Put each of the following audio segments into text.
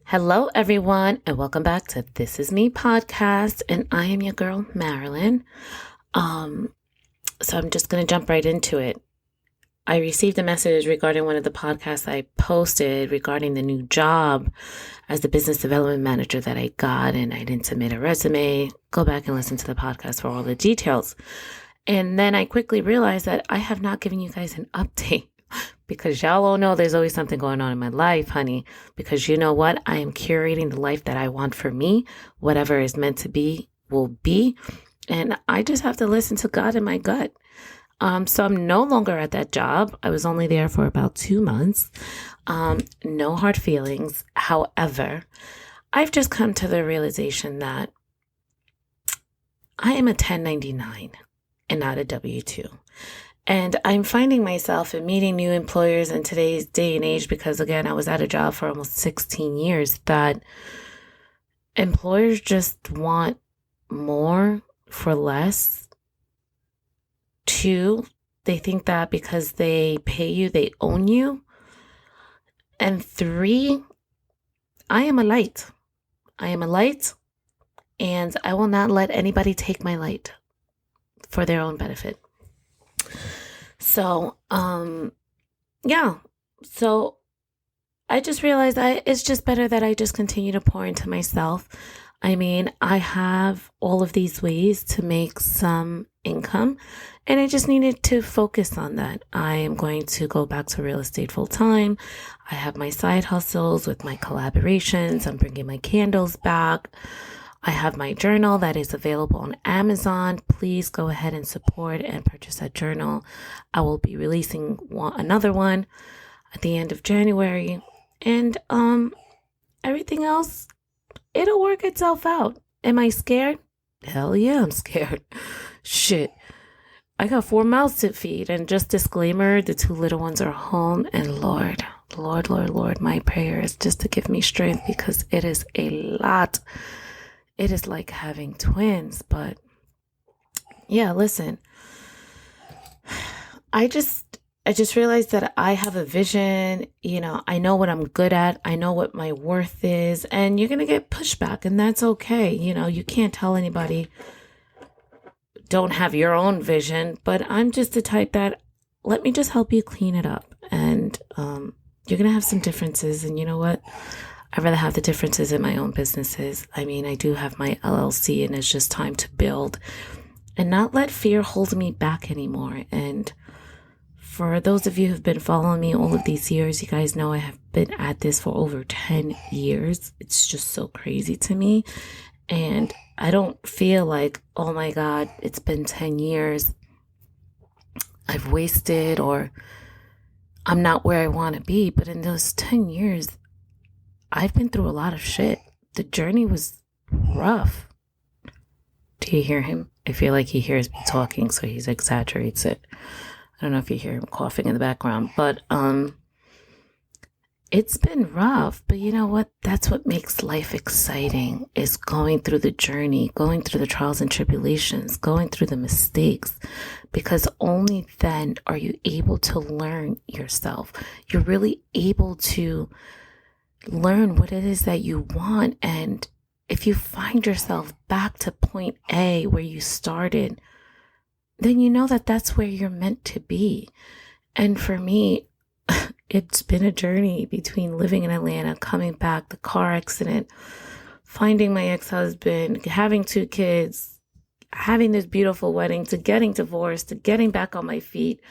Hello, everyone, and welcome back to This Is Me podcast. And I am your girl, Marilyn. So I'm just going to jump right into it. I received a message regarding one of the podcasts I posted regarding the new job as the business development manager that I got, and I didn't submit a resume. Go back and listen to the podcast for all the details. And then I quickly realized that I have not given you guys an update. Because y'all all know there's always something going on in my life, honey. Because you know what? I am curating the life that I want for me. Whatever is meant to be will be. And I just have to listen to God in my gut. So I'm no longer at that job. I was only there for about 2 months. No hard feelings. However, I've just come to the realization that I am a 1099 and not a W-2. And I'm finding myself in meeting new employers in today's day and age because, again, I was at a job for almost 16 years that employers just want more for less. 2, they think that because they pay you, they own you. And 3, I am a light. I am a light, and I will not let anybody take my light for their own benefit. So, So I just realized it's just better that I just continue to pour into myself. I mean, I have all of these ways to make some income, and I just needed to focus on that. I am going to go back to real estate full time. I have my side hustles with my collaborations. I'm bringing my candles back. I have my journal that is available on Amazon. Please go ahead and support and purchase that journal. I will be releasing another one at the end of January. And everything else, it'll work itself out. Am I scared? Hell yeah, I'm scared. Shit. I got 4 mouths to feed. And just disclaimer, the 2 little ones are home. And Lord, my prayer is just to give me strength because it is a lot. It is like having twins, but yeah, listen, I just realized that I have a vision. I know what I'm good at. I know what my worth is, and you're going to get pushback, and that's okay. You can't tell anybody don't have your own vision, but I'm just the type that let me just help you clean it up. And you're going to have some differences, and you know what? I'd rather have the differences in my own businesses. I mean, I do have my LLC, and it's just time to build and not let fear hold me back anymore. And for those of you who've been following me all of these years, you guys know I have been at this for over 10 years. It's just so crazy to me. And I don't feel like, oh my God, it's been 10 years. I've wasted, or I'm not where I want to be. But in those 10 years, I've been through a lot of shit. The journey was rough. Do you hear him? I feel like he hears me talking, so he exaggerates it. I don't know if you hear him coughing in the background, but it's been rough. But you know what? That's what makes life exciting, is going through the journey, going through the trials and tribulations, going through the mistakes, because only then are you able to learn yourself. You're really able to learn what it is that you want. And if you find yourself back to point A where you started, then you know that that's where you're meant to be. And for me, it's been a journey between living in Atlanta, coming back, the car accident, finding my ex-husband, having 2 kids, having this beautiful wedding, to getting divorced, to getting back on my feet,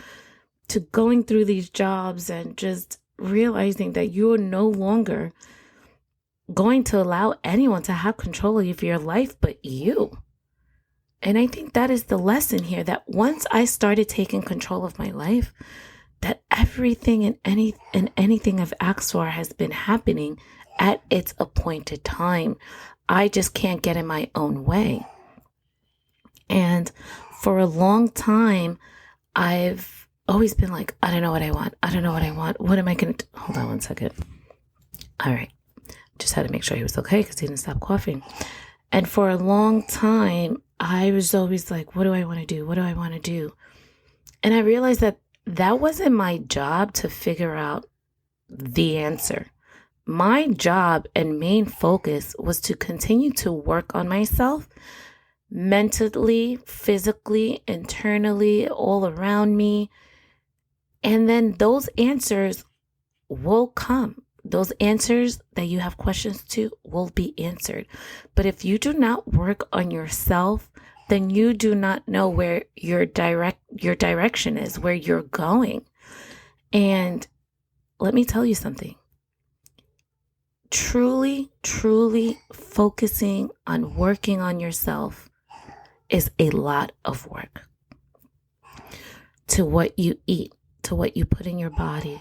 to going through these jobs and just realizing that you're no longer going to allow anyone to have control of your life but you. And I think that is the lesson here, that once I started taking control of my life, that everything and anything I've asked for has been happening at its appointed time. I just can't get in my own way. And for a long time, I've always been like, I don't know what I want. What am I going to do? Hold on one second. All right. Just had to make sure he was okay because he didn't stop coughing. And for a long time, I was always like, what do I want to do? And I realized that wasn't my job to figure out the answer. my job and main focus was to continue to work on myself mentally, physically, internally, all around me. And then those answers will come. Those answers that you have questions to will be answered. But if you do not work on yourself, then you do not know where your direction is, where you're going. And let me tell you something. Truly, truly focusing on working on yourself is a lot of work. To what you eat, to what you put in your body,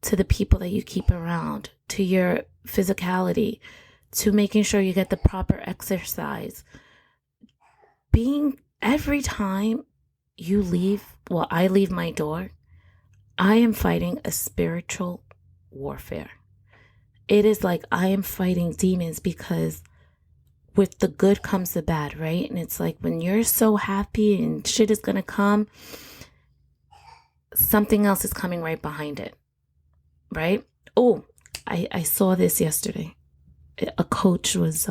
to the people that you keep around, to your physicality, to making sure you get the proper exercise. Every time you leave, I leave my door, I am fighting a spiritual warfare. It is like I am fighting demons, because with the good comes the bad, right? And it's like when you're so happy and shit is going to come, something else is coming right behind it, right? Oh, I saw this yesterday. A coach was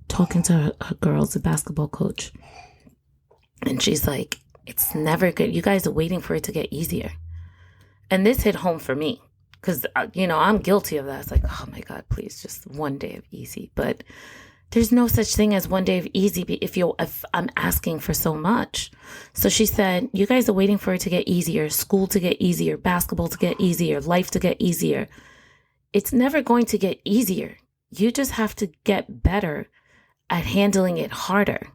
talking to her girls, a basketball coach. And she's like, it's never good. You guys are waiting for it to get easier. And this hit home for me. Because, I'm guilty of that. It's like, oh my God, please, just one day of easy. But there's no such thing as one day of easy if I'm asking for so much. So she said, you guys are waiting for it to get easier, school to get easier, basketball to get easier, life to get easier. It's never going to get easier. You just have to get better at handling it harder.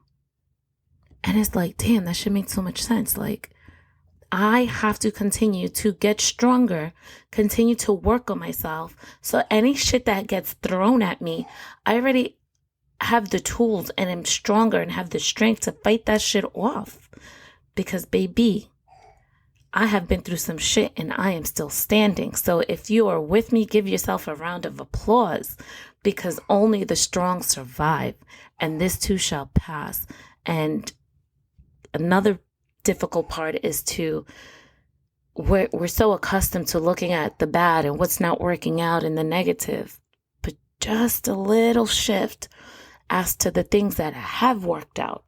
And it's like, damn, that should make so much sense. Like, I have to continue to get stronger, continue to work on myself. So any shit that gets thrown at me, I already have the tools and am stronger and have the strength to fight that shit off. Because baby, I have been through some shit and I am still standing. So if you are with me, give yourself a round of applause, because only the strong survive, and this too shall pass. And another difficult part is we're so accustomed to looking at the bad and what's not working out and the negative, but just a little shift as to the things that have worked out.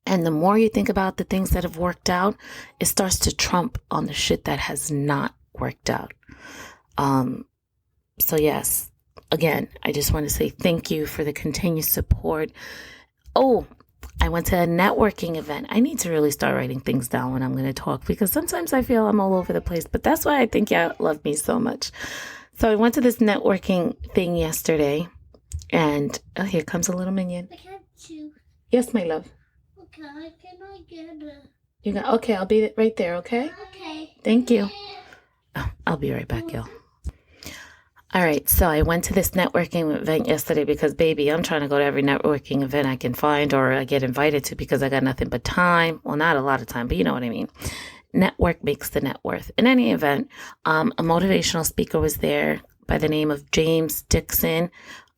And the more you think about the things that have worked out, it starts to trump on the shit that has not worked out. So yes, again, I just want to say thank you for the continued support. Oh, I went to a networking event. I need to really start writing things down when I'm going to talk, because sometimes I feel I'm all over the place, but that's why I think y'all love me so much. So I went to this networking thing yesterday, and here comes a little minion. I can't choose. Yes, my love. Okay, can I get it? You got, okay, I'll be right there, okay? Okay. Thank you. Oh, I'll be right back, y'all. All right, so I went to this networking event yesterday because, baby, I'm trying to go to every networking event I can find or I get invited to, because I got nothing but time. Well, not a lot of time, but you know what I mean. Network makes the net worth. In any event, a motivational speaker was there by the name of James Dixon.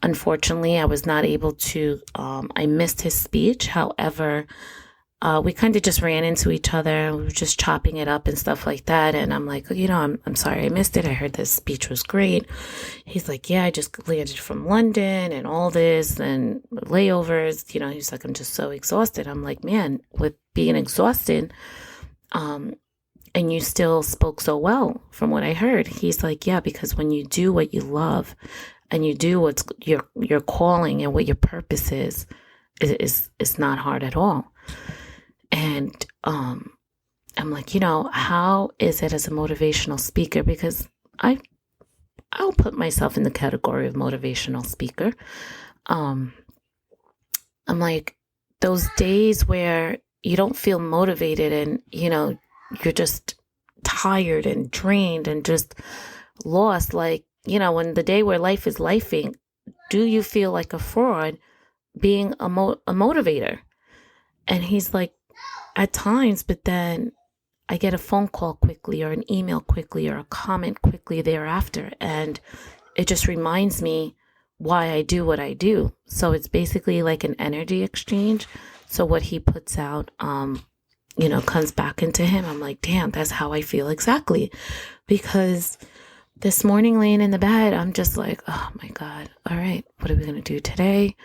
Unfortunately, I was not able to, I missed his speech. However, we kind of just ran into each other. We were just chopping it up and stuff like that. And I'm like, I'm sorry I missed it. I heard this speech was great. He's like, yeah, I just landed from London and all this and layovers. He's like, I'm just so exhausted. I'm like, man, with being exhausted, and you still spoke so well from what I heard. He's like, yeah, because when you do what you love and you do what's your calling and what your purpose is, it's not hard at all. And I'm like, how is it as a motivational speaker? Because I'll put myself in the category of motivational speaker. I'm like, those days where you don't feel motivated and, you're just tired and drained and just lost. Like, when the day where life is lifing, do you feel like a fraud being a motivator? And he's like, at times, but then I get a phone call quickly or an email quickly or a comment quickly thereafter. And it just reminds me why I do what I do. So it's basically like an energy exchange. So what he puts out, comes back into him. I'm like, damn, that's how I feel exactly. Because this morning laying in the bed, I'm just like, oh my God, all right, what are we going to do today?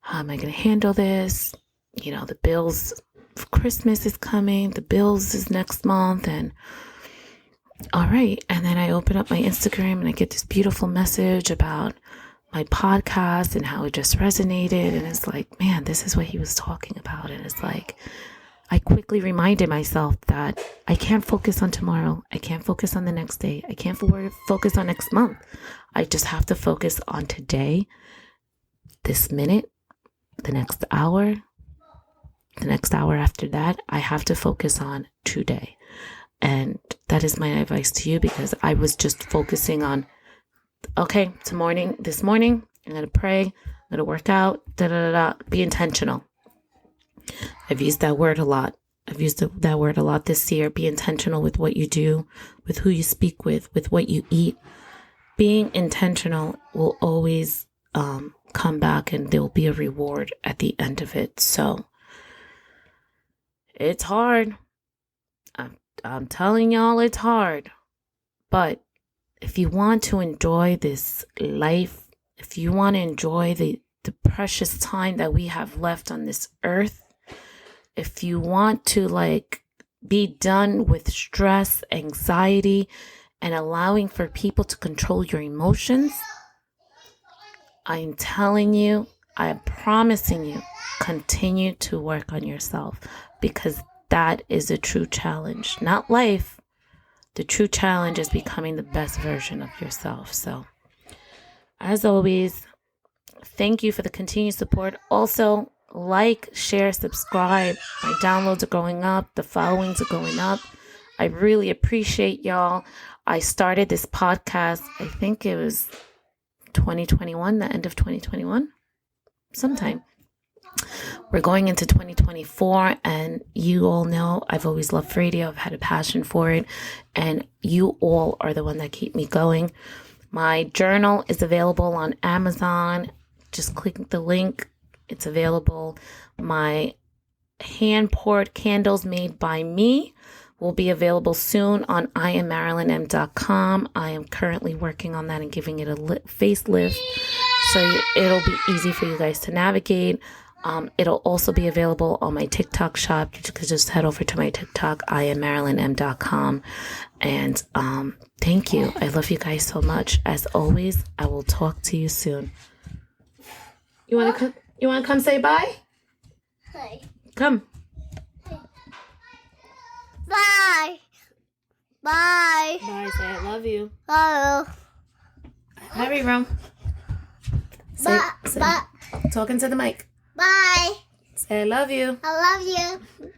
How am I going to handle this? You know, the bills, Christmas is coming, the bills is next month, and all right. And then I open up my Instagram and I get this beautiful message about my podcast and how it just resonated. And it's like, man, this is what he was talking about. And it's like, I quickly reminded myself that I can't focus on tomorrow. I can't focus on the next day. I can't focus on next month. I just have to focus on today, this minute, the next hour after that. I have to focus on today. And that is my advice to you, because I was just focusing on, okay, this morning, I'm going to pray, I'm going to work out, be intentional. I've used that word a lot. That word a lot this year. Be intentional with what you do, with who you speak with what you eat. Being intentional will always come back, and there will be a reward at the end of it. So it's hard. I'm telling y'all it's hard. But if you want to enjoy this life, if you want to enjoy the precious time that we have left on this earth, if you want to be done with stress, anxiety, and allowing for people to control your emotions, I'm telling you, I'm promising you, continue to work on yourself, because that is a true challenge. Not life. The true challenge is becoming the best version of yourself. So, as always, thank you for the continued support. Also, like, share, subscribe. My downloads are going up. The followings are going up. I really appreciate y'all. I started this podcast, I think it was 2021, the end of 2021, sometime. We're going into 2024, and you all know I've always loved radio. I've had a passion for it, and you all are the one that keep me going. My journal is available on Amazon. Just click the link. It's available. My hand-poured candles made by me will be available soon on IamMarilynM.com. I am currently working on that and giving it a facelift, so it'll be easy for you guys to navigate. It'll also be available on my TikTok shop. You could just head over to my TikTok, IamMarilynM.com. And thank you. I love you guys so much. As always, I will talk to you soon. You want to come say bye? Hi. Come. Bye. Bye. Bye. Say I love you. Hello. Hurry, Rum. Bye. Talking to the mic. Bye. Say I love you. I love you.